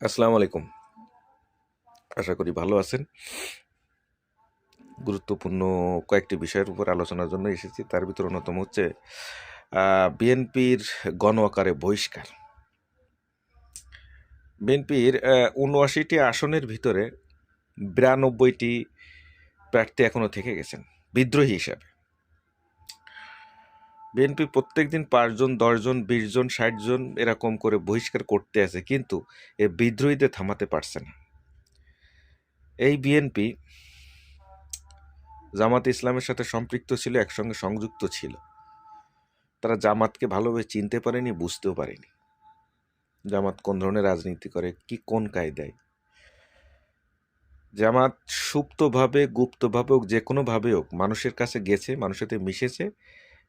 আসসালামু আলাইকুম। আশা করি ভালো আছেন। গুরুত্বপূর্ণ কয়েকটি বিষয়ের উপর আলোচনার জন্য এসেছি। তার ভিতরে অন্যতম হচ্ছে বিএনপির গণ আকারে বহিষ্কার। বিএনপির ৭৯টি আসনের ভিতরে ৯২টি প্রার্থী এখনো থেকে গেছেন বিদ্রোহী হিসাবে। বিএনপি প্রত্যেকদিন ৫ জন, ১০ জন, ২০ জন, ৬০ জন এরকম করে বহিষ্কার করতে আছে, কিন্তু এ বিদ্রোহীদের থামাতে পারছে না। এই বিএনপি জামাত ইসলামের সাথে সম্পৃক্ত ছিল, একসঙ্গে সংযুক্ত ছিল। তারা জামাতকে ভালোভাবে চিনতে পারেনি, বুঝতেও পারেনি জামাত কোন ধরনের রাজনীতি করে, কি কোন কায়দায়। জামাত সুপ্তভাবে, গুপ্তভাবে হোক, যে কোনোভাবে হোক মানুষের কাছে গেছে, মানুষের সাথে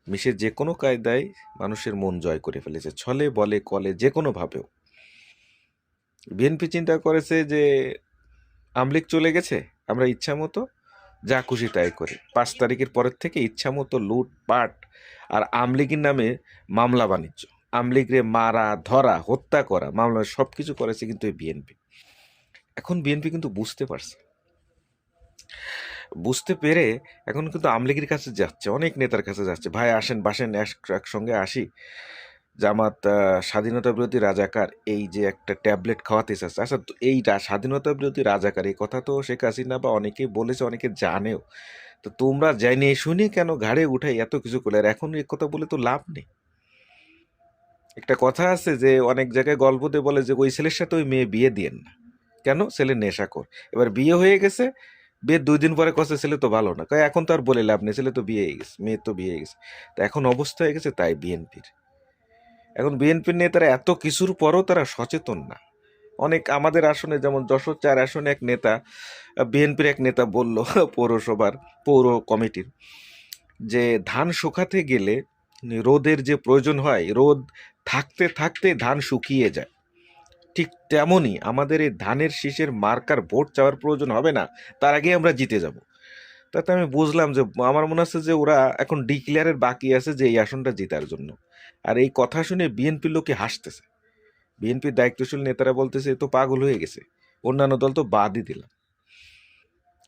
মিশে যে কোনো কায়দায় মানুষের মন জয় করে ফেলেছে, ছলে বলে কলে যে কোনোভাবেও। বিএনপি চিন্তা করেছে যে আমলিগ চলে গেছে, আমরা ইচ্ছা মতো যা খুশি তাই করি। ৫ তারিখের পরের থেকে ইচ্ছা মতো লুটপাট আর আমলিগের নামে মামলা বাণিজ্য, আমলিগরে মারা, ধরা, হত্যা করা, মামলা সব কিছু করেছে কিন্তু এই বিএনপি। এখন বিএনপি কিন্তু বুঝতে পেরে এখন কিন্তু আমলিগের কাছে যাচ্ছে, অনেক নেতার কাছে যাচ্ছে, ভাই আসেন, বাসেন, একসঙ্গে আসি। জামাত স্বাধীনতা বিরোধী রাজাকার, এই যে একটা ট্যাবলেট খাওয়াতে চাচ্ছে। আচ্ছা, এই স্বাধীনতা বিরোধী রাজাকার এই কথা তো শেখ হাসিনা বা অনেকেই বলেছে, অনেকে জানেও। তো তোমরা জানি শুনি কেন ঘাড়ে উঠাই এত কিছু করলে? আর এখন এই কথা বলে তো লাভ নেই। একটা কথা আছে যে অনেক জায়গায় গল্প দিয়ে বলে যে ওই ছেলের সাথে ওই মেয়ে বিয়ে দিয়েন না। কেন? ছেলে নেশাখোর। এবার বিয়ে হয়ে গেছে, বিয়ের ২ দিন পরে কছে ছেলে তো ভালো না, কয় এখন তো আর বলে লাভ নেই, ছেলে তো বিয়ে হয়ে গেছে, মেয়ে তো বিয়ে হয়ে গেছে। তো এখন অবস্থা হয়ে গেছে তাই বিএনপির। এখন বিএনপির নেতারা এত কিছুর পরও তারা সচেতন না। অনেক আমাদের আসনে, যেমন যশোর ৪ আসনে এক নেতা, বিএনপির এক নেতা বলল পৌর কমিটির, যে ধান শুকাতে গেলে রোদের যে প্রয়োজন হয়, রোদ থাকতে থাকতে ধান শুকিয়ে যায়। ঠিক তেমনই আমাদের এই ধানের শীষের মার্কার ভোট চাওয়ার প্রয়োজন হবে না, তার আগে আমরা জিতে যাব। তাতে আমি বুঝলাম যে আমার মনে হচ্ছে যে ওরা এখন ডিক্লেয়ারের বাকি আছে যে এই আসনটা জেতার জন্য। আর এই কথা শুনে বিএনপির লোকে হাসতেছে। বিএনপির দায়িত্বশীল নেতারা বলতেছে এ তো পাগল হয়ে গেছে, অন্যান্য দল তো বাদই দিলাম।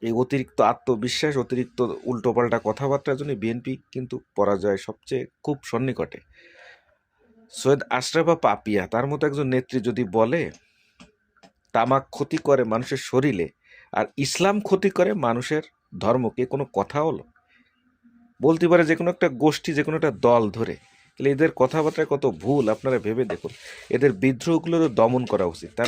এই অতিরিক্ত আত্মবিশ্বাস, অতিরিক্ত উল্টোপাল্টা কথাবার্তার জন্য বিএনপি কিন্তু পরাজয় সবচেয়ে খুব সন্নিকটে। সৈয়দ আশরাফা পাপিয়া তার মতো একজন নেত্রী যদি বলে তামাক ক্ষতি করে মানুষের শরীরে আর ইসলাম ক্ষতি করে মানুষের ধর্মকে, কোনো কথা হলো? বলতে পারে যে কোনো একটা গোষ্ঠী, যে কোনো একটা দল ধরে। তাহলে এদের কথাবার্তায় কত ভুল আপনারা ভেবে দেখুন। এদের বিদ্রোহগুলো তো দমন করা উচিত, তা